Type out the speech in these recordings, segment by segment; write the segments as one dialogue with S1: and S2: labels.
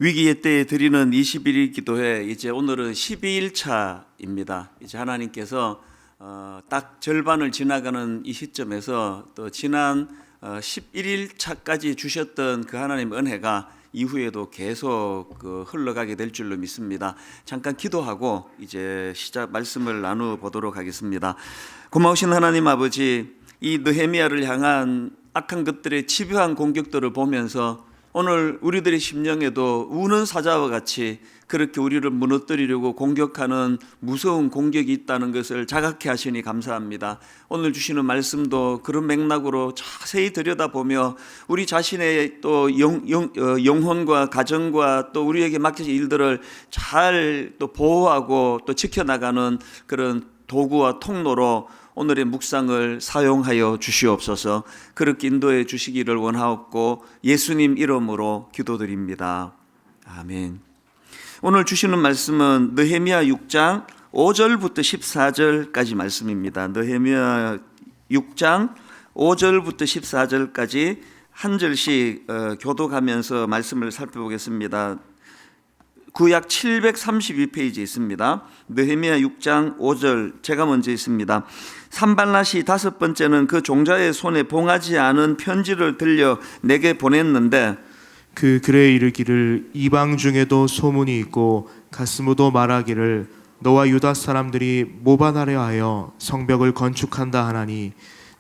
S1: 위기의 때에 드리는 21일 기도회, 이제 오늘은 12일 차입니다. 이제 하나님께서 딱 절반을 지나가는 이 시점에서 또 지난 11일 차까지 주셨던 그 하나님 은혜가 이후에도 계속 흘러가게 될 줄로 믿습니다. 잠깐 기도하고 이제 말씀을 나눠보도록 하겠습니다. 고마우신 하나님 아버지, 이 느헤미야를 향한 악한 것들의 집요한 공격들을 보면서 오늘 우리들의 심령에도 우는 사자와 같이 그렇게 우리를 무너뜨리려고 공격하는 무서운 공격이 있다는 것을 자각해 하시니 감사합니다. 오늘 주시는 말씀도 그런 맥락으로 자세히 들여다보며 우리 자신의 또 영혼과 가정과 또 우리에게 맡겨진 일들을 잘 또 보호하고 또 지켜나가는 그런 도구와 통로로 오늘의 묵상을 사용하여 주시옵소서. 그렇게 인도해 주시기를 원하옵고 예수님 이름으로 기도드립니다. 아멘. 오늘 주시는 말씀은 느헤미야 6장 5절부터 14절까지 말씀입니다. 느헤미야 6장 5절부터 14절까지 한 절씩 교독하면서 말씀을 살펴보겠습니다. 구약 732페이지에 있습니다. 느헤미야 6장 5절, 제가 먼저 있습니다. 산발랏이 다섯 번째는 그 종자의 손에 봉하지 않은 편지를 들려 내게 보냈는데
S2: 그 글에 이르기를 이방 중에도 소문이 있고 가스무도 말하기를 너와 유다 사람들이 모반하려 하여 성벽을 건축한다 하나니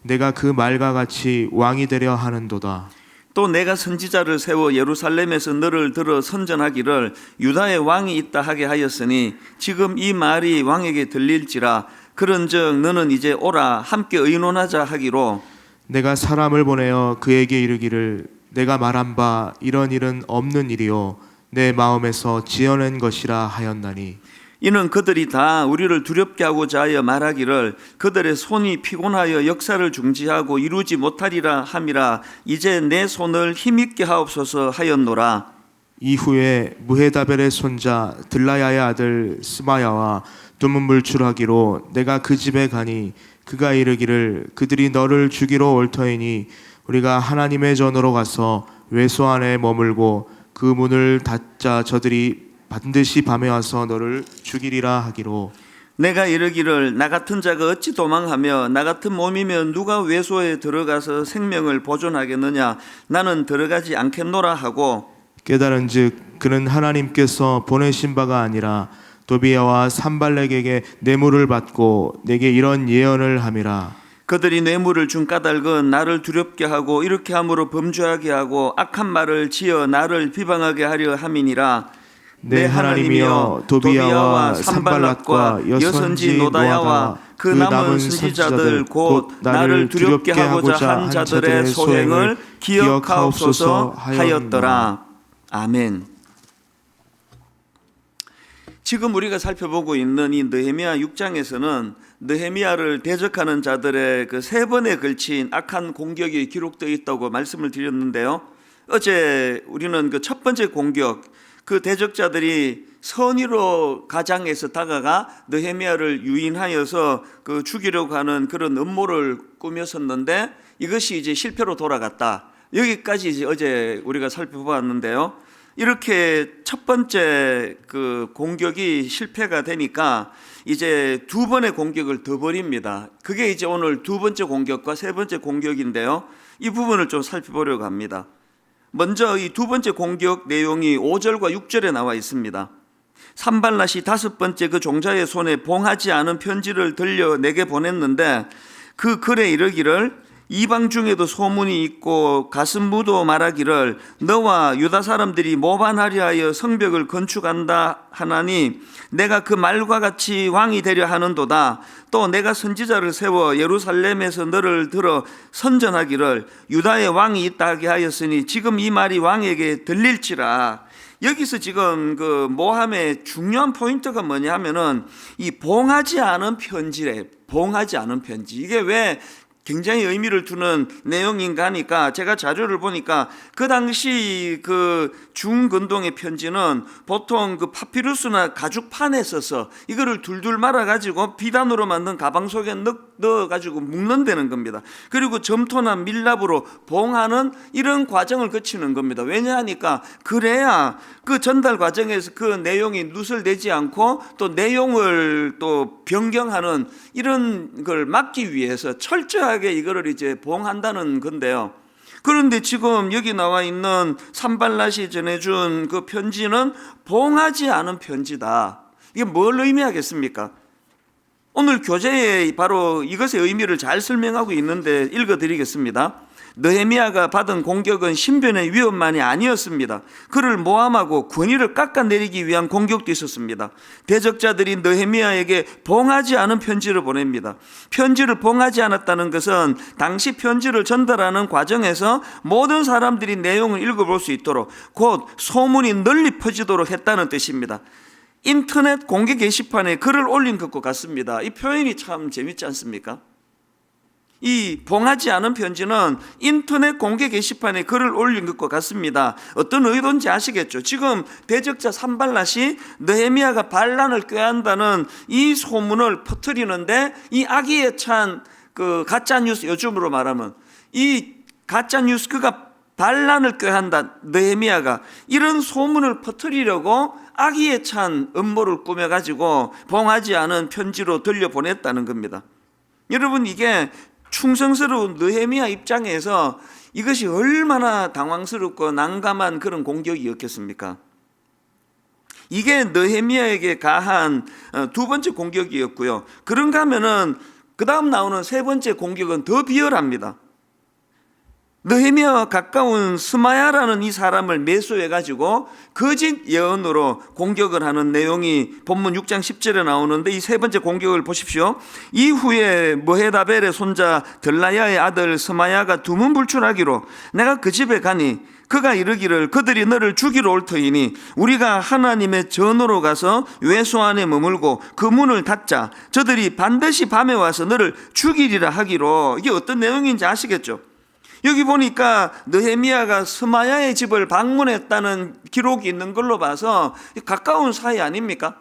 S2: 내가 그 말과 같이 왕이 되려 하는도다.
S1: 또 내가 선지자를 세워 예루살렘에서 너를 들어 선전하기를 유다의 왕이 있다 하게 하였으니 지금 이 말이 왕에게 들릴지라. 그런즉 너는 이제 오라 함께 의논하자 하기로
S2: 내가 사람을 보내어 그에게 이르기를 내가 말한 바 이런 일은 없는 일이요 내 마음에서 지어낸 것이라 하였나니
S1: 이는 그들이 다 우리를 두렵게 하고자 하여 말하기를 그들의 손이 피곤하여 역사를 중지하고 이루지 못하리라 함이라. 이제 내 손을 힘있게 하옵소서 하였노라.
S2: 이후에 무헤다벨의 손자 들라야의 아들 스마야와 두문불출하기로 내가 그 집에 가니 그가 이르기를 그들이 너를 죽이러 올 터이니 우리가 하나님의 전으로 가서 외소 안에 머물고 그 문을 닫자 저들이 반드시 밤에 와서 너를 죽이리라 하기로
S1: 내가 이르기를 나 같은 자가 어찌 도망하며 나 같은 몸이면 누가 외소에 들어가서 생명을 보존하겠느냐. 나는 들어가지 않겠노라 하고
S2: 깨달은즉 그는 하나님께서 보내신 바가 아니라 도비야와 산발렉에게 뇌물을 받고 내게 이런 예언을 함이라.
S1: 그들이 뇌물을 준 까닭은 나를 두렵게 하고 이렇게 함으로 범죄하게 하고 악한 말을 지어 나를 비방하게 하려 함이니라.
S2: 내 하나님이여 도비야와 산발랏과 여선지 노다야와 그 남은 선지자들 곧 나를 두렵게 하고자 한 자들의 소행을 기억하옵소서 하였더라.
S1: 아멘. 지금 우리가 살펴보고 있는 이 느헤미야 6장에서는 느헤미야를 대적하는 자들의 그 세 번에 걸친 악한 공격이 기록되어 있다고 말씀을 드렸는데요. 어제 우리는 그 첫 번째 공격, 그 대적자들이 선의로 가장해서 다가가 느헤미야를 유인하여서 그 죽이려고 하는 그런 음모를 꾸몄었는데 이것이 이제 실패로 돌아갔다. 여기까지 이제 어제 우리가 살펴보았는데요. 이렇게 첫 번째 그 공격이 실패가 되니까 이제 두 번의 공격을 더 벌입니다. 그게 이제 오늘 두 번째 공격과 세 번째 공격인데요. 이 부분을 좀 살펴보려고 합니다. 먼저 이 두 번째 공격 내용이 5절과 6절에 나와 있습니다. 산발랏이 다섯 번째 그 종자의 손에 봉하지 않은 편지를 들려 내게 보냈는데 그 글에 이르기를 이방 중에도 소문이 있고 가슴무도 말하기를 너와 유다 사람들이 모반하려 하여 성벽을 건축한다 하나니 내가 그 말과 같이 왕이 되려 하는도다. 또 내가 선지자를 세워 예루살렘에서 너를 들어 선전하기를 유다의 왕이 있다 하게 하였으니 지금 이 말이 왕에게 들릴지라. 여기서 지금 그 모함의 중요한 포인트가 뭐냐 하면은 이 봉하지 않은 편지래. 봉하지 않은 편지. 이게 왜 굉장히 의미를 두는 내용인가 하니까 제가 자료를 보니까 그 당시 그 중근동의 편지는 보통 그 파피루스나 가죽판에 써서 이거를 둘둘 말아가지고 비단으로 만든 가방 속에 넣어가지고 묶는다는 겁니다. 그리고 점토나 밀랍으로 봉하는 이런 과정을 거치는 겁니다. 왜냐하니까 그래야 그 전달 과정에서 그 내용이 누설되지 않고 또 내용을 또 변경하는 이런 걸 막기 위해서 철저하게 이거를 이제 봉한다는 건데요. 그런데 지금 여기 나와 있는 산발랏이 전해준 그 편지는 봉하지 않은 편지다. 이게 뭘 의미하겠습니까? 오늘 교재에 바로 이것의 의미를 잘 설명하고 있는데 읽어드리겠습니다. 느헤미야가 받은 공격은 신변의 위협만이 아니었습니다. 그를 모함하고 권위를 깎아내리기 위한 공격도 있었습니다. 대적자들이 느헤미야에게 봉하지 않은 편지를 보냅니다. 편지를 봉하지 않았다는 것은 당시 편지를 전달하는 과정에서 모든 사람들이 내용을 읽어볼 수 있도록 곧 소문이 널리 퍼지도록 했다는 뜻입니다. 인터넷 공개 게시판에 글을 올린 것과 같습니다. 이 표현이 참 재밌지 않습니까? 이 봉하지 않은 편지는 인터넷 공개 게시판에 글을 올린 것과 같습니다. 어떤 의도인지 아시겠죠? 지금 대적자 산발랏이 느헤미야가 반란을 꾀한다는 이 소문을 퍼뜨리는데 이 악의에 찬 그 가짜 뉴스, 요즘으로 말하면 이 가짜 뉴스, 그가 반란을 꾀한다, 느헤미야가 이런 소문을 퍼뜨리려고 악의에 찬 음모를 꾸며가지고 봉하지 않은 편지로 들려보냈다는 겁니다. 여러분, 이게 충성스러운 느헤미야 입장에서 이것이 얼마나 당황스럽고 난감한 그런 공격이었겠습니까? 이게 느헤미야에게 가한 두 번째 공격이었고요. 그런가 하면은 그 다음 나오는 세 번째 공격은 더 비열합니다. 느헤미야와 가까운 스마야라는 이 사람을 매수해가지고 거짓 예언으로 공격을 하는 내용이 본문 6장 10절에 나오는데, 이 세 번째 공격을 보십시오. 이후에 무헤다벨의 손자 들라야의 아들 스마야가 두문불출하기로 내가 그 집에 가니 그가 이르기를 그들이 너를 죽이러 올 터이니 우리가 하나님의 전으로 가서 외소 안에 머물고 그 문을 닫자. 저들이 반드시 밤에 와서 너를 죽이리라 하기로. 이게 어떤 내용인지 아시겠죠? 여기 보니까 느헤미야가 스마야의 집을 방문했다는 기록이 있는 걸로 봐서 가까운 사이 아닙니까?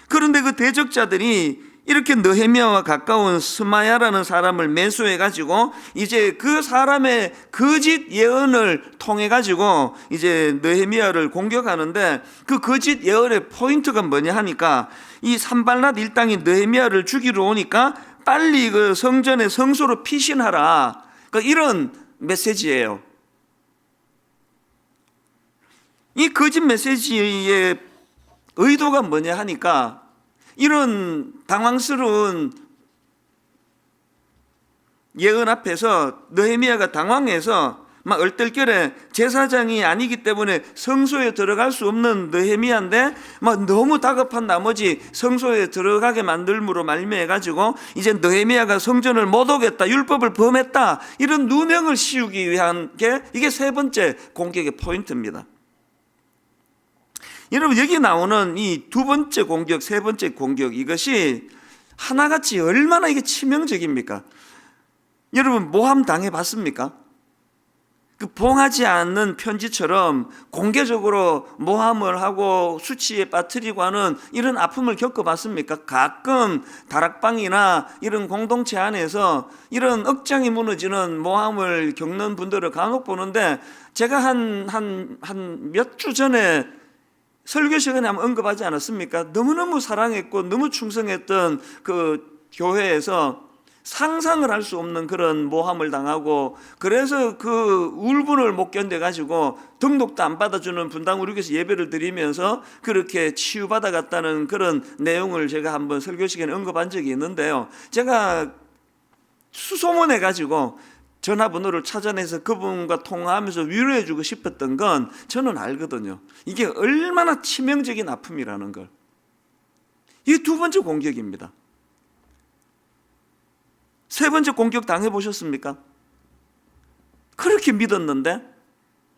S1: 그런데 그 대적자들이 이렇게 느헤미야와 가까운 스마야라는 사람을 매수해가지고 이제 그 사람의 거짓 예언을 통해가지고 이제 느헤미야를 공격하는데, 그 거짓 예언의 포인트가 뭐냐 하니까 이 산발랏 일당이 느헤미야를 죽이러 오니까 빨리 그 성전의 성소로 피신하라, 그러니까 이런 메시지예요. 이 거짓 메시지의 의도가 뭐냐 하니까 이런 당황스러운 예언 앞에서 느헤미야가 당황해서 막 얼떨결에 제사장이 아니기 때문에 성소에 들어갈 수 없는 느헤미야인데 막 너무 다급한 나머지 성소에 들어가게 만들므로 말미해가지고 이제 느헤미야가 성전을 못 오겠다, 율법을 범했다, 이런 누명을 씌우기 위한 게 이게 세 번째 공격의 포인트입니다. 여러분, 여기 나오는 이 두 번째 공격, 세 번째 공격, 이것이 하나같이 얼마나 이게 치명적입니까? 여러분, 모함 당해봤습니까? 그 봉하지 않는 편지처럼 공개적으로 모함을 하고 수치에 빠뜨리고 하는 이런 아픔을 겪어봤습니까? 가끔 다락방이나 이런 공동체 안에서 이런 억장이 무너지는 모함을 겪는 분들을 간혹 보는데, 제가 한 몇 주 전에 설교 시간에 한번 언급하지 않았습니까? 너무너무 사랑했고 너무 충성했던 그 교회에서 상상을 할 수 없는 그런 모함을 당하고, 그래서 그 울분을 못 견뎌가지고 등록도 안 받아주는 분당 우리교회에서 예배를 드리면서 그렇게 치유받아 갔다는 그런 내용을 제가 한번 설교 시간에 언급한 적이 있는데요. 제가 수소문해가지고 전화번호를 찾아내서 그분과 통화하면서 위로해주고 싶었던 건 저는 알거든요. 이게 얼마나 치명적인 아픔이라는 걸. 이게 두 번째 공격입니다. 세 번째 공격 당해보셨습니까? 그렇게 믿었는데,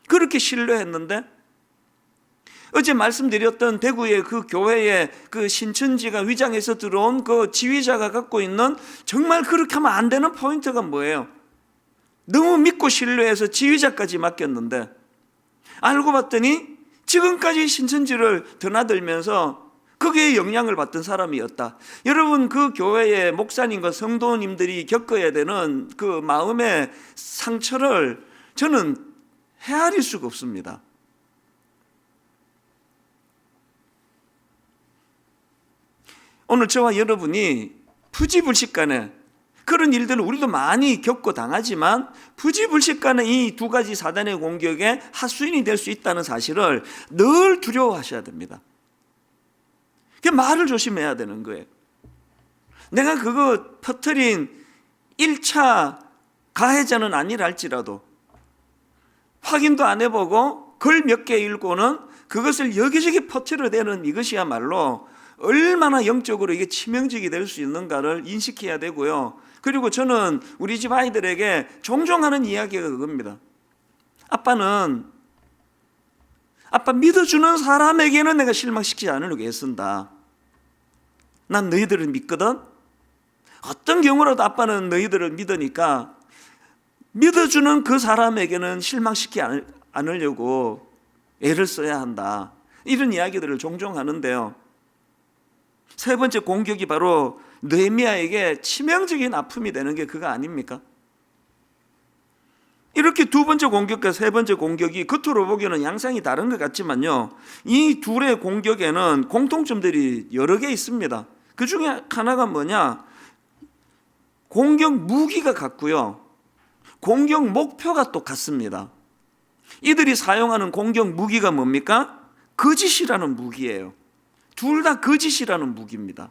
S1: 그렇게 신뢰했는데, 어제 말씀드렸던 대구의 그 교회의 그 신천지가 위장해서 들어온 그 지휘자가 갖고 있는 정말 그렇게 하면 안 되는 포인트가 뭐예요? 너무 믿고 신뢰해서 지휘자까지 맡겼는데, 알고 봤더니 지금까지 신천지를 드나들면서 거기에 영향을 받던 사람이었다. 여러분, 그 교회의 목사님과 성도님들이 겪어야 되는 그 마음의 상처를 저는 헤아릴 수가 없습니다. 오늘 저와 여러분이 부지불식간에 그런 일들을 우리도 많이 겪고 당하지만 부지불식간에 이 두 가지 사단의 공격에 하수인이 될 수 있다는 사실을 늘 두려워하셔야 됩니다. 그 말을 조심해야 되는 거예요. 내가 그거 퍼뜨린 1차 가해자는 아니라 할지라도 확인도 안 해보고 글 몇 개 읽고는 그것을 여기저기 퍼뜨려대는 이것이야말로 얼마나 영적으로 이게 치명적이 될 수 있는가를 인식해야 되고요. 그리고 저는 우리 집 아이들에게 종종 하는 이야기가 그겁니다. 아빠 믿어주는 사람에게는 내가 실망시키지 않으려고 애쓴다. 난 너희들을 믿거든. 어떤 경우라도 아빠는 너희들을 믿으니까 믿어주는 그 사람에게는 실망시키지 않으려고 애를 써야 한다. 이런 이야기들을 종종 하는데요. 세 번째 공격이 바로 느헤미야에게 치명적인 아픔이 되는 게 그거 아닙니까? 이렇게 두 번째 공격과 세 번째 공격이 겉으로 보기에는 양상이 다른 것 같지만요, 이 둘의 공격에는 공통점들이 여러 개 있습니다. 그 중에 하나가 뭐냐? 공격 무기가 같고요, 공격 목표가 똑같습니다. 이들이 사용하는 공격 무기가 뭡니까? 거짓이라는 무기예요. 둘 다 거짓이라는 무기입니다.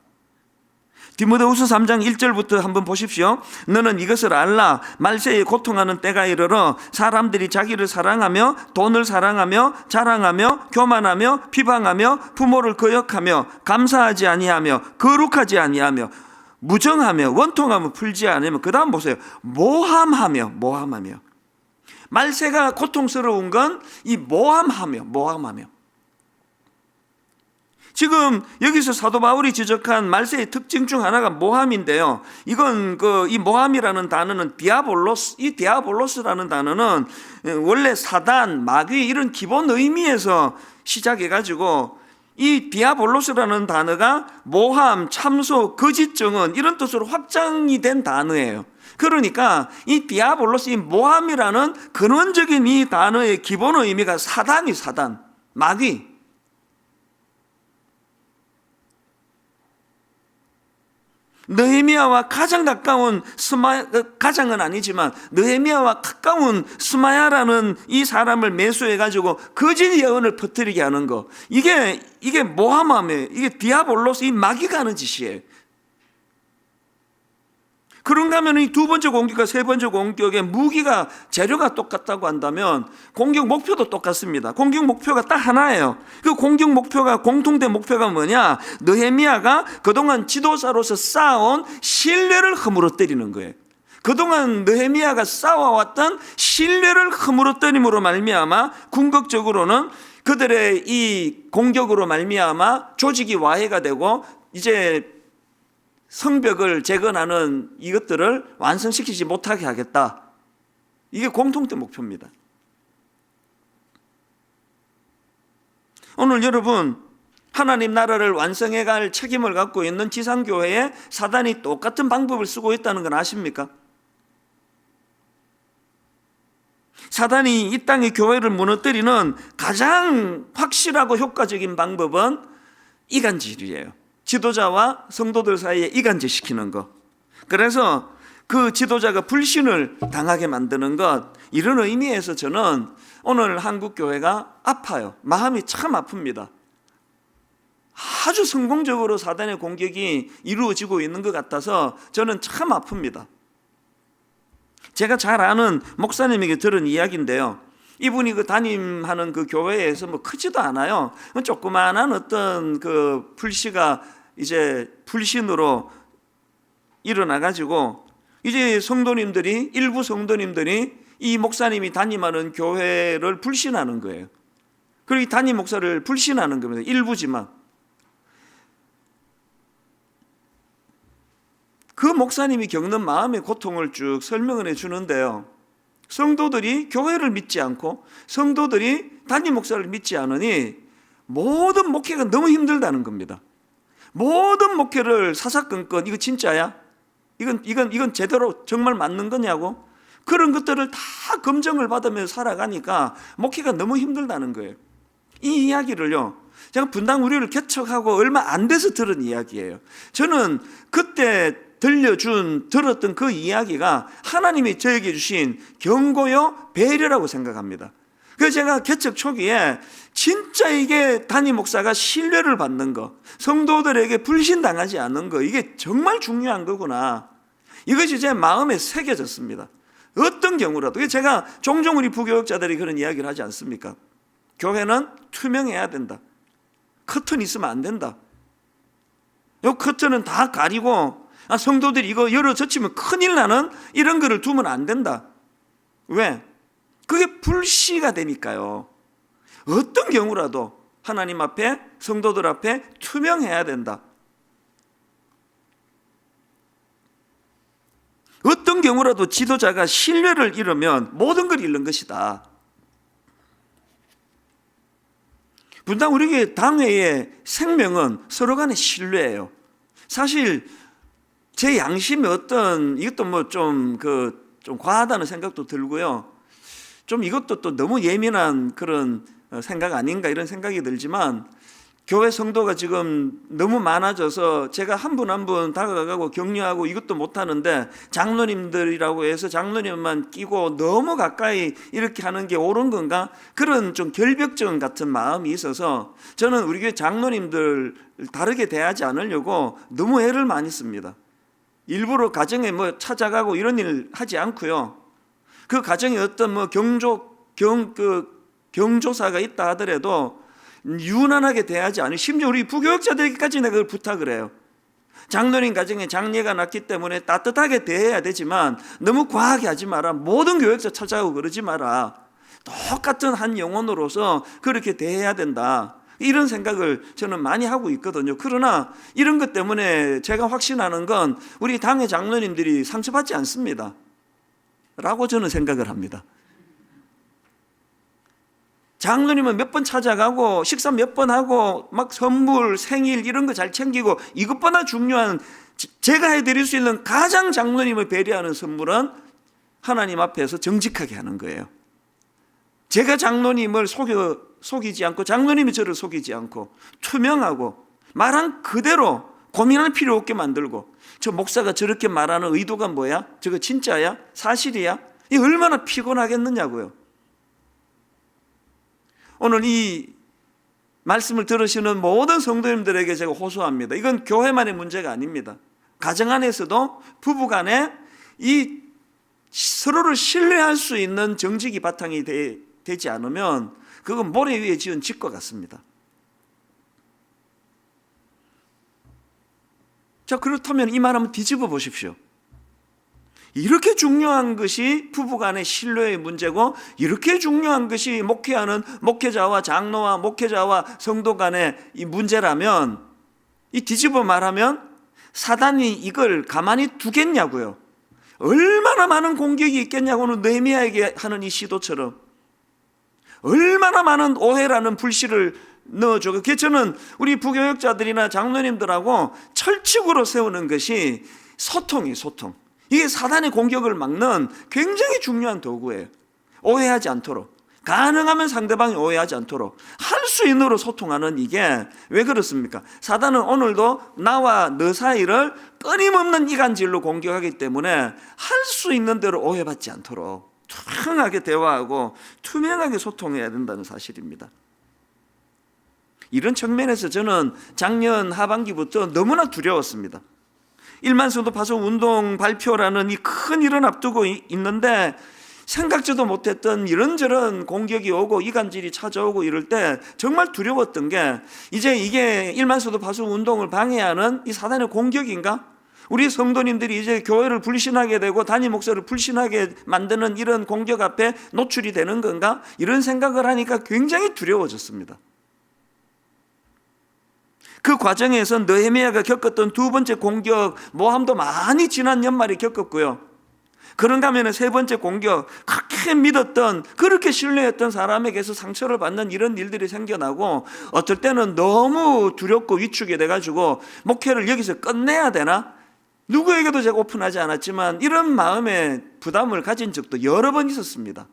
S1: 디모데후서 3장 1절부터 한번 보십시오. 너는 이것을 알라. 말세에 고통하는 때가 이르러 사람들이 자기를 사랑하며 돈을 사랑하며 자랑하며 교만하며 비방하며 부모를 거역하며 감사하지 아니하며 거룩하지 아니하며 무정하며 원통하며 풀지 않으며, 그 다음 보세요. 모함하며. 말세가 고통스러운 건 이 모함하며. 지금 여기서 사도 바울이 지적한 말세의 특징 중 하나가 모함인데요. 이건 이 모함이라는 단어는 이 디아볼로스라는 단어는 원래 사단, 마귀 이런 기본 의미에서 시작해가지고 이 디아볼로스라는 단어가 모함, 참소, 거짓 증언 이런 뜻으로 확장이 된 단어예요. 그러니까 이 디아볼로스, 이 모함이라는 근원적인 이 단어의 기본 의미가 사단, 마귀. 느헤미야와 가장 가까운 가장은 아니지만 느헤미야와 가까운 스마야라는 이 사람을 매수해가지고 거짓 예언을 퍼뜨리게 하는 거, 이게 모함함에 이게 디아볼로스, 이 마귀가 하는 짓이에요. 그런가 하면 이 두 번째 공격과 세 번째 공격의 무기가, 재료가 똑같다고 한다면 공격 목표도 똑같습니다. 공격 목표가 딱 하나예요. 그 공격 목표가, 공통된 목표가 뭐냐? 느헤미야가 그동안 지도자로서 쌓아온 신뢰를 허물어뜨리는 거예요. 그동안 느헤미야가 쌓아왔던 신뢰를 허물어뜨림으로 말미암아 궁극적으로는 그들의 이 공격으로 말미암아 조직이 와해가 되고 이제 성벽을 재건하는 이것들을 완성시키지 못하게 하겠다. 이게 공통된 목표입니다. 오늘 여러분, 하나님 나라를 완성해 갈 책임을 갖고 있는 지상교회에 사단이 똑같은 방법을 쓰고 있다는 건 아십니까? 사단이 이 땅의 교회를 무너뜨리는 가장 확실하고 효과적인 방법은 이간질이에요. 지도자와 성도들 사이에 이간질시키는 것. 그래서 그 지도자가 불신을 당하게 만드는 것, 이런 의미에서 저는 오늘 한국교회가 아파요. 마음이 참 아픕니다. 아주 성공적으로 사단의 공격이 이루어지고 있는 것 같아서 저는 참 아픕니다. 제가 잘 아는 목사님에게 들은 이야기인데요, 이분이 그 담임하는 그 교회에서 뭐 크지도 않아요. 조그마한 어떤 그 불씨가 이제 불신으로 일어나가지고 이제 일부 성도님들이 이 목사님이 담임하는 교회를 불신하는 거예요. 그리고 이 담임 목사를 불신하는 겁니다. 일부지만. 그 목사님이 겪는 마음의 고통을 쭉 설명을 해주는데요, 성도들이 교회를 믿지 않고 성도들이 담임 목사를 믿지 않으니 모든 목회가 너무 힘들다는 겁니다. 모든 목회를 사사건건 이거 진짜야? 이건 제대로 정말 맞는 거냐고? 그런 것들을 다 검증을 받으면서 살아가니까 목회가 너무 힘들다는 거예요. 이 이야기를요, 제가 분당 우리를 개척하고 얼마 안 돼서 들은 이야기예요. 저는 그때 들었던 그 이야기가 하나님이 저에게 주신 경고요 배려라고 생각합니다. 그래서 제가 개척 초기에 진짜 이게 담임 목사가 신뢰를 받는 거, 성도들에게 불신당하지 않는 거, 이게 정말 중요한 거구나, 이것이 제 마음에 새겨졌습니다. 어떤 경우라도. 제가 종종 우리 부교육자들이 그런 이야기를 하지 않습니까? 교회는 투명해야 된다. 커튼 있으면 안 된다. 요 커튼은 다 가리고 성도들이 이거 열어젖히면 큰일 나는 이런 거를 두면 안 된다. 왜? 그게 불씨가 되니까요. 어떤 경우라도 하나님 앞에, 성도들 앞에 투명해야 된다. 어떤 경우라도 지도자가 신뢰를 잃으면 모든 걸 잃는 것이다. 분당 우리 교회 당회의 생명은 서로 간의 신뢰예요. 사실 제 양심이 이것도 뭐 좀 과하다는 생각도 들고요. 좀 이것도 또 너무 예민한 그런 생각 아닌가 이런 생각이 들지만, 교회 성도가 지금 너무 많아져서 제가 한 분 한 분 다가가고 격려하고 이것도 못하는데 장로님들이라고 해서 장로님만 끼고 너무 가까이 이렇게 하는 게 옳은 건가? 그런 좀 결벽증 같은 마음이 있어서 저는 우리 교회 장로님들 다르게 대하지 않으려고 너무 애를 많이 씁니다. 일부러 가정에 뭐 찾아가고 이런 일 하지 않고요. 그 가정에 어떤 뭐 경조사가 있다 하더라도 유난하게 대하지 않으면, 심지어 우리 부교육자들에게까지 내가 그걸 부탁을 해요. 장로님 가정에 장례가 났기 때문에 따뜻하게 대해야 되지만 너무 과하게 하지 마라. 모든 교육자 찾아가고 그러지 마라. 똑같은 한 영혼으로서 그렇게 대해야 된다. 이런 생각을 저는 많이 하고 있거든요. 그러나 이런 것 때문에 제가 확신하는 건 우리 당의 장로님들이 상처받지 않습니다 라고 저는 생각을 합니다. 장로님은 몇 번 찾아가고 식사 몇 번 하고 막 선물, 생일 이런 거 잘 챙기고, 이것보다 중요한 제가 해드릴 수 있는 가장 장로님을 배려하는 선물은 하나님 앞에서 정직하게 하는 거예요. 제가 장로님을 속이지 않고 장로님이 저를 속이지 않고 투명하고 말한 그대로 고민할 필요 없게 만들고, 저 목사가 저렇게 말하는 의도가 뭐야? 저거 진짜야? 사실이야? 이 얼마나 피곤하겠느냐고요. 오늘 이 말씀을 들으시는 모든 성도님들에게 제가 호소합니다. 이건 교회만의 문제가 아닙니다. 가정 안에서도 부부간에 이 서로를 신뢰할 수 있는 정직이 바탕이 되지 않으면 그건 모래 위에 지은 집과 같습니다. 자, 그렇다면 이 말 한번 뒤집어 보십시오. 이렇게 중요한 것이 부부간의 신뢰의 문제고, 이렇게 중요한 것이 목회하는 목회자와 장로와 목회자와 성도 간의 이 문제라면, 이 뒤집어 말하면 사단이 이걸 가만히 두겠냐고요. 얼마나 많은 공격이 있겠냐고는 느헤미야에게 하는 이 시도처럼 얼마나 많은 오해라는 불씨를 넣어줘. 그래서 저는 우리 부교육자들이나 장로님들하고 철칙으로 세우는 것이 소통이에요. 소통. 이게 사단의 공격을 막는 굉장히 중요한 도구예요. 오해하지 않도록, 가능하면 상대방이 오해하지 않도록 할 수 있는 대로 소통하는, 이게 왜 그렇습니까? 사단은 오늘도 나와 너 사이를 끊임없는 이간질로 공격하기 때문에 할 수 있는 대로 오해받지 않도록 투명하게 대화하고 투명하게 소통해야 된다는 사실입니다. 이런 측면에서 저는 작년 하반기부터 너무나 두려웠습니다. 1만 성도 파송 운동 발표라는 이 큰 일을 앞두고 있는데 생각지도 못했던 이런저런 공격이 오고 이간질이 찾아오고 이럴 때 정말 두려웠던 게, 이제 이게 1만 성도 파송 운동을 방해하는 이 사단의 공격인가? 우리 성도님들이 이제 교회를 불신하게 되고 담임 목사를 불신하게 만드는 이런 공격 앞에 노출이 되는 건가? 이런 생각을 하니까 굉장히 두려워졌습니다. 그 과정에서 느헤미야가 겪었던 두 번째 공격 모함도 많이 지난 연말에 겪었고요. 그런가 하면 세 번째 공격, 그렇게 믿었던, 그렇게 신뢰했던 사람에게서 상처를 받는 이런 일들이 생겨나고, 어떨 때는 너무 두렵고 위축이 돼가지고 목회를 여기서 끝내야 되나? 누구에게도 제가 오픈하지 않았지만 이런 마음의 부담을 가진 적도 여러 번 있었습니다.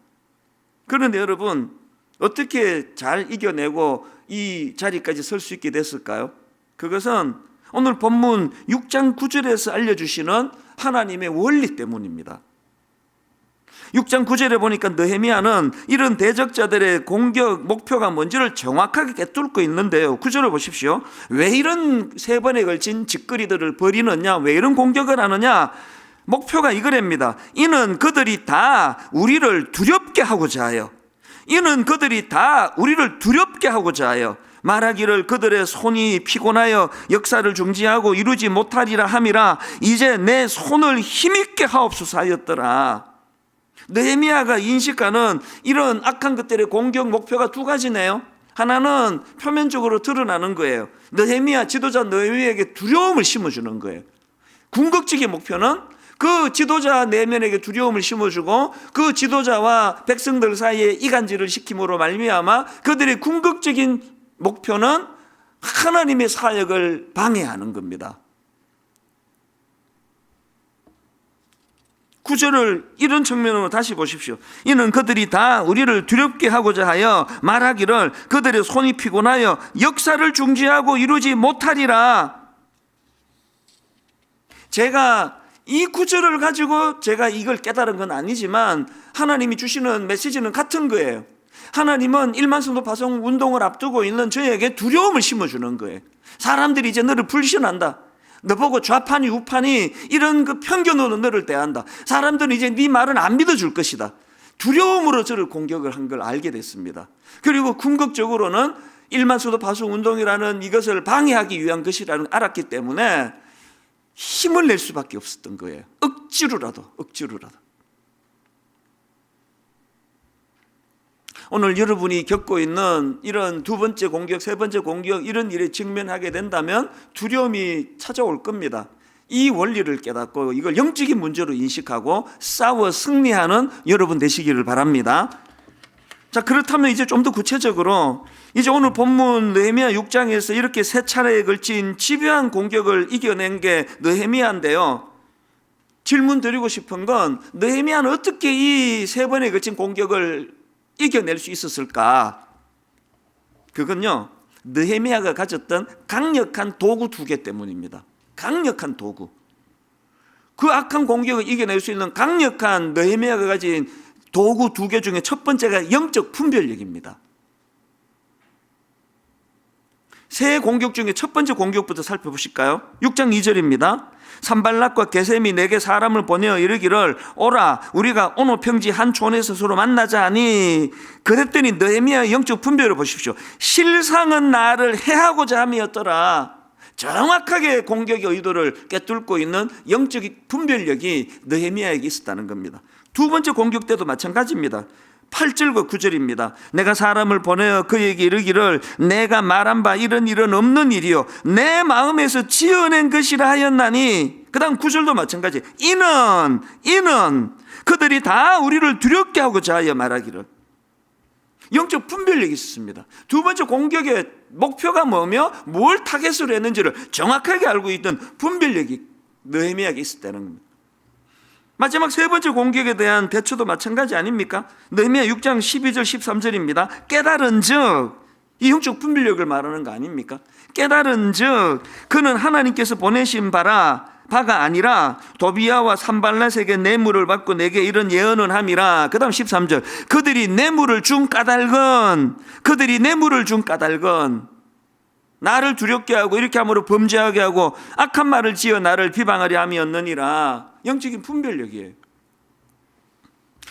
S1: 그런데 여러분, 어떻게 잘 이겨내고 이 자리까지 설 수 있게 됐을까요? 그것은 오늘 본문 6장 9절에서 알려주시는 하나님의 원리 때문입니다. 6장 9절에 보니까 느헤미야는 이런 대적자들의 공격 목표가 뭔지를 정확하게 꿰뚫고 있는데요. 9절을 보십시오. 왜 이런 세 번에 걸친 짓거리들을 벌이느냐, 왜 이런 공격을 하느냐, 목표가 이거랍니다. 이는 그들이 다 우리를 두렵게 하고자 하여, 이는 그들이 다 우리를 두렵게 하고자 하여 말하기를 그들의 손이 피곤하여 역사를 중지하고 이루지 못하리라 함이라. 이제 내 손을 힘있게 하옵소서 하였더라. 느헤미야가 인식하는 이런 악한 것들의 공격 목표가 두 가지네요. 하나는 표면적으로 드러나는 거예요. 느헤미야 지도자 느헤미야에게 두려움을 심어주는 거예요. 궁극적인 목표는 그 지도자 내면에게 두려움을 심어주고 그 지도자와 백성들 사이에 이간질을 시킴으로 말미암아 그들의 궁극적인 목표는 하나님의 사역을 방해하는 겁니다. 9절을 이런 측면으로 다시 보십시오. 이는 그들이 다 우리를 두렵게 하고자 하여 말하기를 그들의 손이 피곤하여 역사를 중지하고 이루지 못하리라. 제가 이 9절을 가지고 제가 이걸 깨달은 건 아니지만 하나님이 주시는 메시지는 같은 거예요. 하나님은 1만 성도 파송 운동을 앞두고 있는 저에게 두려움을 심어주는 거예요. 사람들이 이제 너를 불신한다. 너 보고 좌판이 우판이 이런 그 편견으로 너를 대한다. 사람들은 이제 네 말은 안 믿어줄 것이다. 두려움으로 저를 공격을 한 걸 알게 됐습니다. 그리고 궁극적으로는 1만 성도 파송 운동이라는 이것을 방해하기 위한 것이라는 알았기 때문에 힘을 낼 수밖에 없었던 거예요. 억지로라도. 오늘 여러분이 겪고 있는 이런 두 번째 공격, 세 번째 공격 이런 일에 직면하게 된다면 두려움이 찾아올 겁니다. 이 원리를 깨닫고 이걸 영적인 문제로 인식하고 싸워 승리하는 여러분 되시기를 바랍니다. 자, 그렇다면 이제 좀 더 구체적으로 이제 오늘 본문 느헤미야 6장에서 이렇게 세 차례에 걸친 집요한 공격을 이겨낸 게 느헤미야인데요. 질문 드리고 싶은 건 느헤미야는 어떻게 이 세 번에 걸친 공격을 이겨낼 수 있었을까? 그건요, 느헤미야가 가졌던 강력한 도구 두 개 때문입니다. 강력한 도구. 그 악한 공격을 이겨낼 수 있는 강력한 느헤미야가 가진 도구 두 개 중에 첫 번째가 영적 분별력입니다. 세 공격 중에 첫 번째 공격부터 살펴보실까요? 6장 2절입니다. 산발락과 게셈이 내게 사람을 보내어 이르기를 오라 우리가 오노 평지 한 촌에서 서로 만나자 하니 그랬더니 느헤미야의 영적 분별을 보십시오. 실상은 나를 해하고자 함이었더라. 정확하게 공격의 의도를 꿰뚫고 있는 영적 분별력이 느헤미야에게 있었다는 겁니다. 두 번째 공격 때도 마찬가지입니다. 8절과 9절입니다. 내가 사람을 보내어 그에게 이르기를 내가 말한 바 이런 일은 없는 일이요 내 마음에서 지어낸 것이라 하였나니. 그 다음 9절도 마찬가지. 이는 그들이 다 우리를 두렵게 하고자 하여 말하기를. 영적 분별력이 있었습니다. 두 번째 공격의 목표가 뭐며 뭘 타겟으로 했는지를 정확하게 알고 있던 분별력이 느헤미야에게 있었다는 겁니다. 마지막 세 번째 공격에 대한 대처도 마찬가지 아닙니까? 느헤미야 6장 12절 13절입니다. 깨달은 즉, 이 영적 분별력을 말하는 거 아닙니까? 깨달은 즉 그는 하나님께서 보내신 바가 아니라 도비야와 산발랏에게 뇌물을 받고 내게 이런 예언을 함이라. 그 다음 13절 그들이 뇌물을 준 까닭은 나를 두렵게 하고 이렇게 함으로 범죄하게 하고 악한 말을 지어 나를 비방하려 함이었느니라. 영적인 분별력이에요.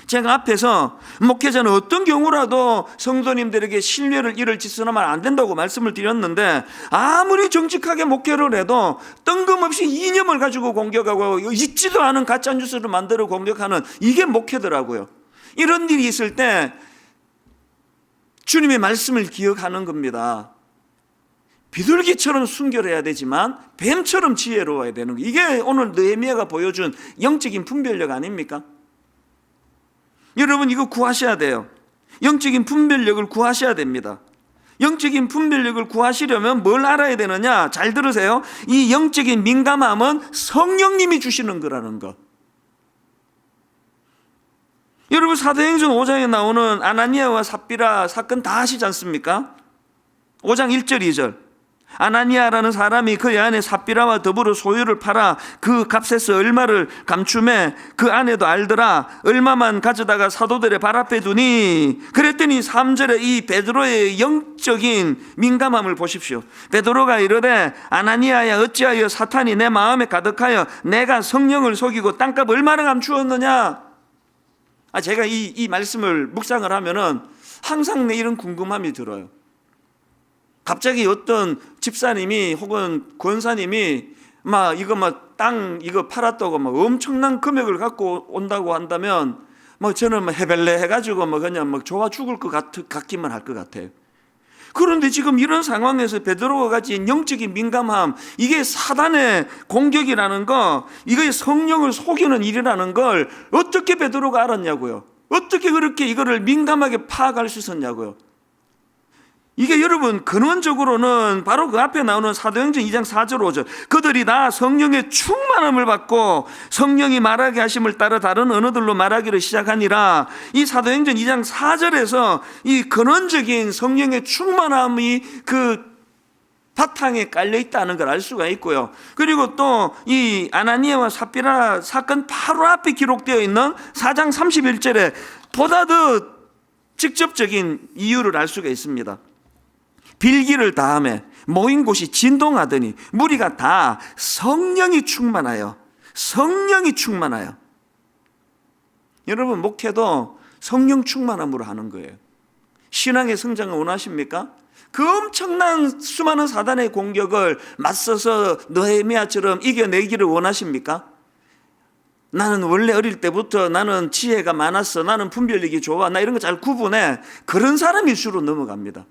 S1: 제가 앞에서 목회자는 어떤 경우라도 성도님들에게 신뢰를 잃을 짓을 하면 안 된다고 말씀을 드렸는데 아무리 정직하게 목회를 해도 뜬금없이 이념을 가지고 공격하고 있지도 않은 가짜뉴스를 만들어 공격하는 이게 목회더라고요. 이런 일이 있을 때 주님의 말씀을 기억하는 겁니다. 비둘기처럼 순결해야 되지만 뱀처럼 지혜로워야 되는 거. 이게 오늘 느헤미야가 보여준 영적인 분별력 아닙니까? 여러분 이거 구하셔야 돼요. 영적인 분별력을 구하셔야 됩니다. 영적인 분별력을 구하시려면 뭘 알아야 되느냐? 잘 들으세요. 이 영적인 민감함은 성령님이 주시는 거라는 거. 여러분 사도행전 5장에 나오는 아나니아와 삽비라 사건 다 아시지 않습니까? 5장 1절 2절. 아나니아라는 사람이 그의 아내 삽비라와 더불어 소유를 팔아 그 값에서 얼마를 감춤해 그 아내도 알더라. 얼마만 가져다가 사도들의 발 앞에 두니, 그랬더니 3절에 이 베드로의 영적인 민감함을 보십시오. 베드로가 이르되 아나니아야, 어찌하여 사탄이 내 마음에 가득하여 내가 성령을 속이고 땅값 얼마나 감추었느냐. 제가 이 말씀을 묵상을 하면은 항상 내 이런 궁금함이 들어요. 갑자기 어떤 집사님이 혹은 권사님이 땅 이거 팔았다고 엄청난 금액을 갖고 온다고 한다면 저는 해벨레 해가지고 그냥 좋아 죽을 것 같기만 할 것 같아요. 그런데 지금 이런 상황에서 베드로가 가진 영적인 민감함, 이게 사단의 공격이라는 거, 이게 성령을 속이는 일이라는 걸 어떻게 베드로가 알았냐고요. 어떻게 그렇게 이거를 민감하게 파악할 수 있었냐고요. 이게 여러분 근원적으로는 바로 그 앞에 나오는 사도행전 2장 4절 5절, 그들이 다 성령의 충만함을 받고 성령이 말하게 하심을 따라 다른 언어들로 말하기를 시작하니라. 이 사도행전 2장 4절에서 이 근원적인 성령의 충만함이 그 바탕에 깔려 있다는 걸 알 수가 있고요. 그리고 또 이 아나니아와 삽비라 사건 바로 앞에 기록되어 있는 4장 31절에 보다 더 직접적인 이유를 알 수가 있습니다. 빌기를 다하며 모인 곳이 진동하더니 무리가 다 성령이 충만하여. 여러분 목회도 성령 충만함으로 하는 거예요. 신앙의 성장을 원하십니까? 그 엄청난 수많은 사단의 공격을 맞서서 느헤미야처럼 이겨내기를 원하십니까? 나는 원래 어릴 때부터 나는 지혜가 많았어, 나는 분별력이 좋아, 나 이런 거 잘 구분해, 그런 사람일수록 넘어갑니다.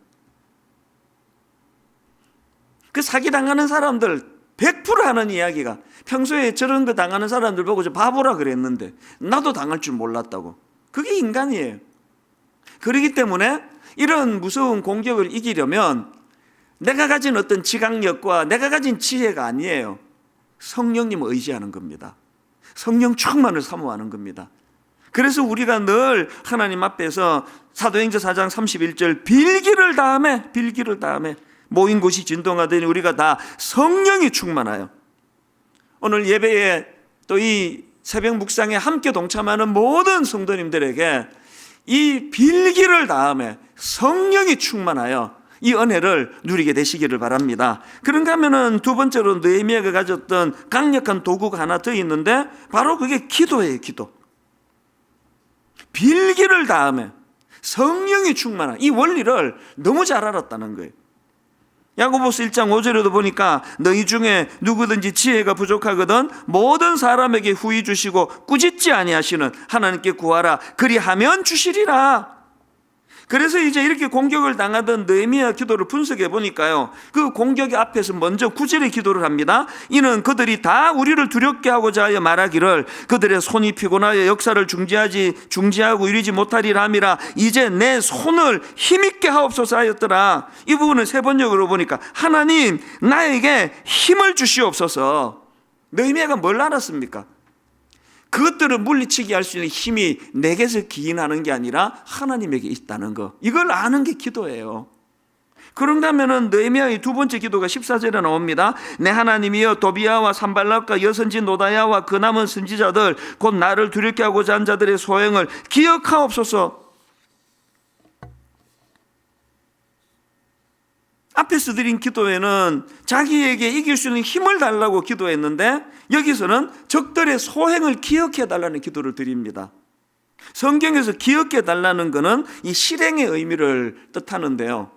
S1: 그 사기당하는 사람들 100% 하는 이야기가, 평소에 저런 거 당하는 사람들 보고 저 바보라 그랬는데 나도 당할 줄 몰랐다고. 그게 인간이에요. 그렇기 때문에 이런 무서운 공격을 이기려면 내가 가진 어떤 지각력과 내가 가진 지혜가 아니에요. 성령님을 의지하는 겁니다. 성령 충만을 사모하는 겁니다. 그래서 우리가 늘 하나님 앞에서 사도행전 4장 31절 빌기를 다하며 모인 곳이 진동하더니 우리가 다 성령이 충만하여. 오늘 예배에 또 이 새벽 묵상에 함께 동참하는 모든 성도님들에게 이 빌기를 다하며 성령이 충만하여 이 은혜를 누리게 되시기를 바랍니다. 그런가 하면은 두 번째로 느헤미야가 가졌던 강력한 도구가 하나 더 있는데 바로 그게 기도예요. 기도. 빌기를 다하며 성령이 충만한 이 원리를 너무 잘 알았다는 거예요. 야고보서 1장 5절에도 보니까 너희 중에 누구든지 지혜가 부족하거든 모든 사람에게 후히 주시고 꾸짖지 아니하시는 하나님께 구하라, 그리하면 주시리라. 그래서 이제 이렇게 공격을 당하던 느헤미야 기도를 분석해 보니까요, 그 공격의 앞에서 먼저 9절의 기도를 합니다. 이는 그들이 다 우리를 두렵게 하고자 하여 말하기를 그들의 손이 피곤하여 역사를 중지하고 이루지 못하리라 함이라. 이제 내 손을 힘있게 하옵소서 하였더라. 이 부분은 세 번역으로 보니까 하나님 나에게 힘을 주시옵소서. 느헤미야가 뭘 알았습니까? 그것들을 물리치게 할 수 있는 힘이 내게서 기인하는 게 아니라 하나님에게 있다는 거, 이걸 아는 게 기도예요. 그런가 하면은 느헤미야의 두 번째 기도가 14절에 나옵니다. 내 하나님이여 도비야와 산발락과 여선지 노다야와 그 남은 선지자들 곧 나를 두렵게 하고자 한 자들의 소행을 기억하옵소서. 앞에서 드린 기도에는 자기에게 이길 수 있는 힘을 달라고 기도했는데 여기서는 적들의 소행을 기억해 달라는 기도를 드립니다. 성경에서 기억해 달라는 것은 이 실행의 의미를 뜻하는데요,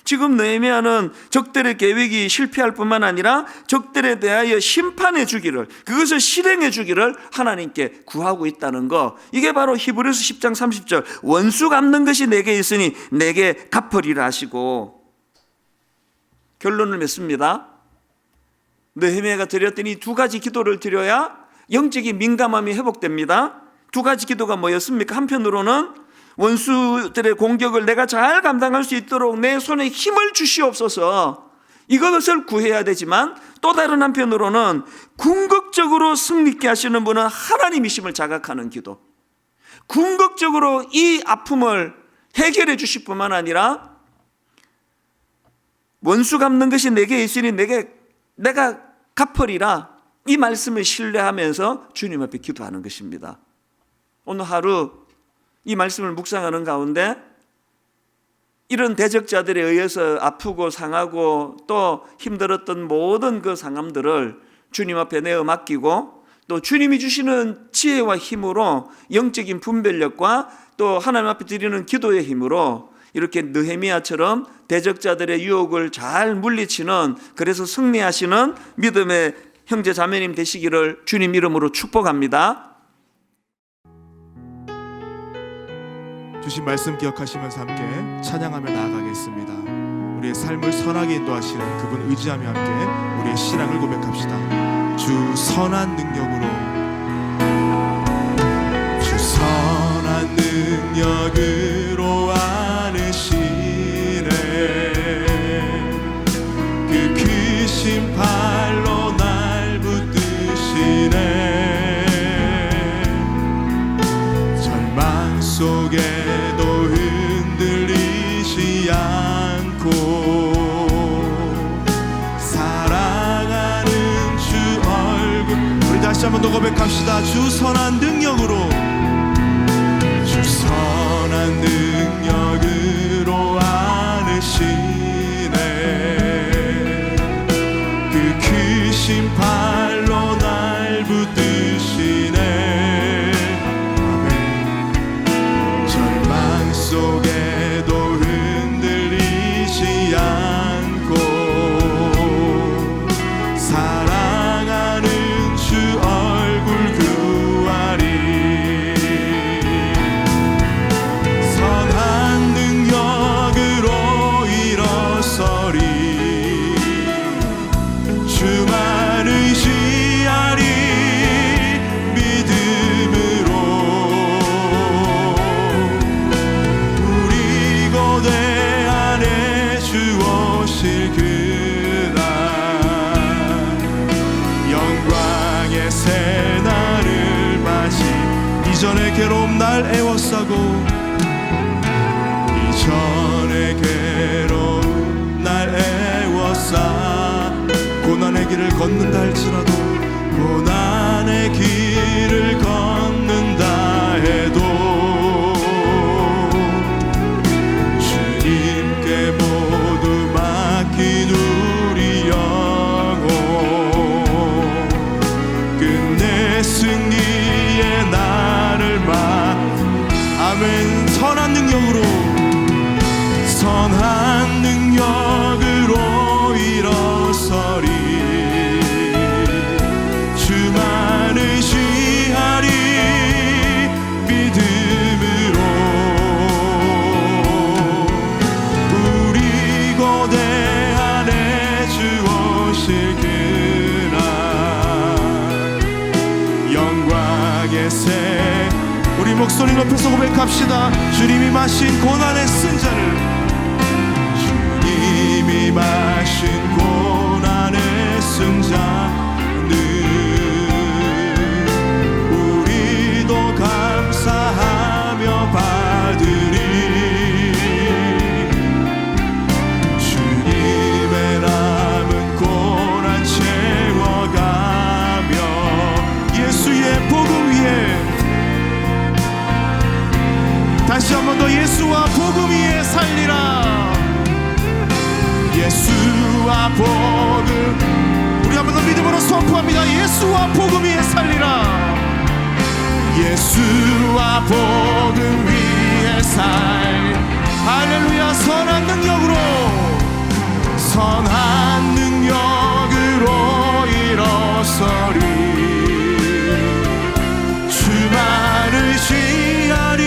S1: 지금 느헤미야는 적들의 계획이 실패할 뿐만 아니라 적들에 대하여 심판해 주기를, 그것을 실행해 주기를 하나님께 구하고 있다는 거, 이게 바로 히브리서 10장 30절 원수 갚는 것이 내게 있으니 내게 갚으리라 하시고, 결론을 맺습니다. 느헤미야가 드렸더니 두 가지 기도를 드려야 영적인 민감함이 회복됩니다. 두 가지 기도가 뭐였습니까? 한편으로는 원수들의 공격을 내가 잘 감당할 수 있도록 내 손에 힘을 주시옵소서, 이것을 구해야 되지만, 또 다른 한편으로는 궁극적으로 승리케 하시는 분은 하나님이심을 자각하는 기도, 궁극적으로 이 아픔을 해결해 주실 뿐만 아니라 원수 갚는 것이 내게 있으니 내가 갚으리라, 이 말씀을 신뢰하면서 주님 앞에 기도하는 것입니다. 오늘 하루 이 말씀을 묵상하는 가운데 이런 대적자들에 의해서 아프고 상하고 또 힘들었던 모든 그 상함들을 주님 앞에 내어 맡기고, 또 주님이 주시는 지혜와 힘으로 영적인 분별력과 또 하나님 앞에 드리는 기도의 힘으로 이렇게 느헤미야처럼 대적자들의 유혹을 잘 물리치는, 그래서 승리하시는 믿음의 형제 자매님 되시기를 주님 이름으로 축복합니다.
S2: 주신 말씀 기억하시면서 함께 찬양하며 나아가겠습니다. 우리의 삶을 선하게 인도하시는 그분 의지하며 함께 우리의 신앙을 고백합시다. 주 선한 능력으로, 주 선한 능력으로 안으시네. 그 크신 팔로 날 붙드시네. 절망 속에도 흔들리지 않고 사랑하는 주 얼굴, 우리 다시 한번 더 고백합시다. 주 선한 능력으로, 주 선한 능력으로 안으시네. 그 크신 팔로 날 붙드시네. 속에도 흔들리지 않고 사랑하는 주 얼굴 구하리. 선한 능력으로 일어서리. 주만 의지하리. 영광의 새 날을 맞이. 이전의 괴로움 날 애워싸고, 이전의 괴로움 날 애워싸. 고난의 길을 걷는다 할지라도, 고난의 길을 걷는다 해도 주님께 모두 맡긴 우리 영혼, 끝내 승리의 날을 아멘. 선한 능력으로, 선한 능력으로 일어서리. 주만 의지하리. 믿음으로 우리 고대 안에 주 오실 그날 영광의 새. 우리 목소리 높여서 고백합시다. 주님이 마신 고난의 쓴자를, 주님이 마신 고난의 쓴자는 우리도 감사하며 받으리. 주님의 남은 고난 채워가며 예수의 복음 위에, 다시 한 번 더 예수와 복음 위에 살리라. 예수와 복음, 우리 한 번 더 믿음으로 선포합니다. 예수와 복음 위에 살리라. 예수와 복음 위에 살. 할렐루야. 선한 능력으로, 선한 능력으로 일어서리. 주만 의지하리.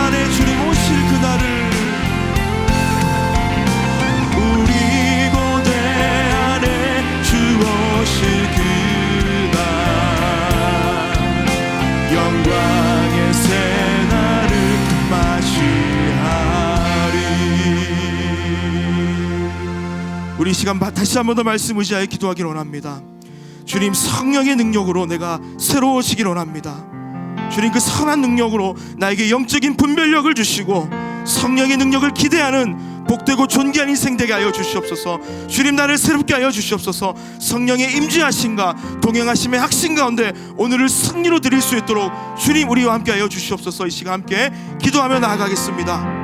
S2: 안에 주님 오실 그날을, 우리 고대 안에 주 오실 그날, 영광의 새날을 맞이하리. 우리 이 시간 다시 한 번 더 말씀 의지하여 기도하기를 원합니다. 주님, 성령의 능력으로 내가 새로워지기를 원합니다. 주님, 그 선한 능력으로 나에게 영적인 분별력을 주시고 성령의 능력을 기대하는 복되고 존귀한 인생 되게 하여 주시옵소서. 주님, 나를 새롭게 하여 주시옵소서. 성령의 임재하심과 동행하심의 확신 가운데 오늘을 승리로 드릴 수 있도록 주님, 우리와 함께 하여 주시옵소서. 이 시간 함께 기도하며 나아가겠습니다.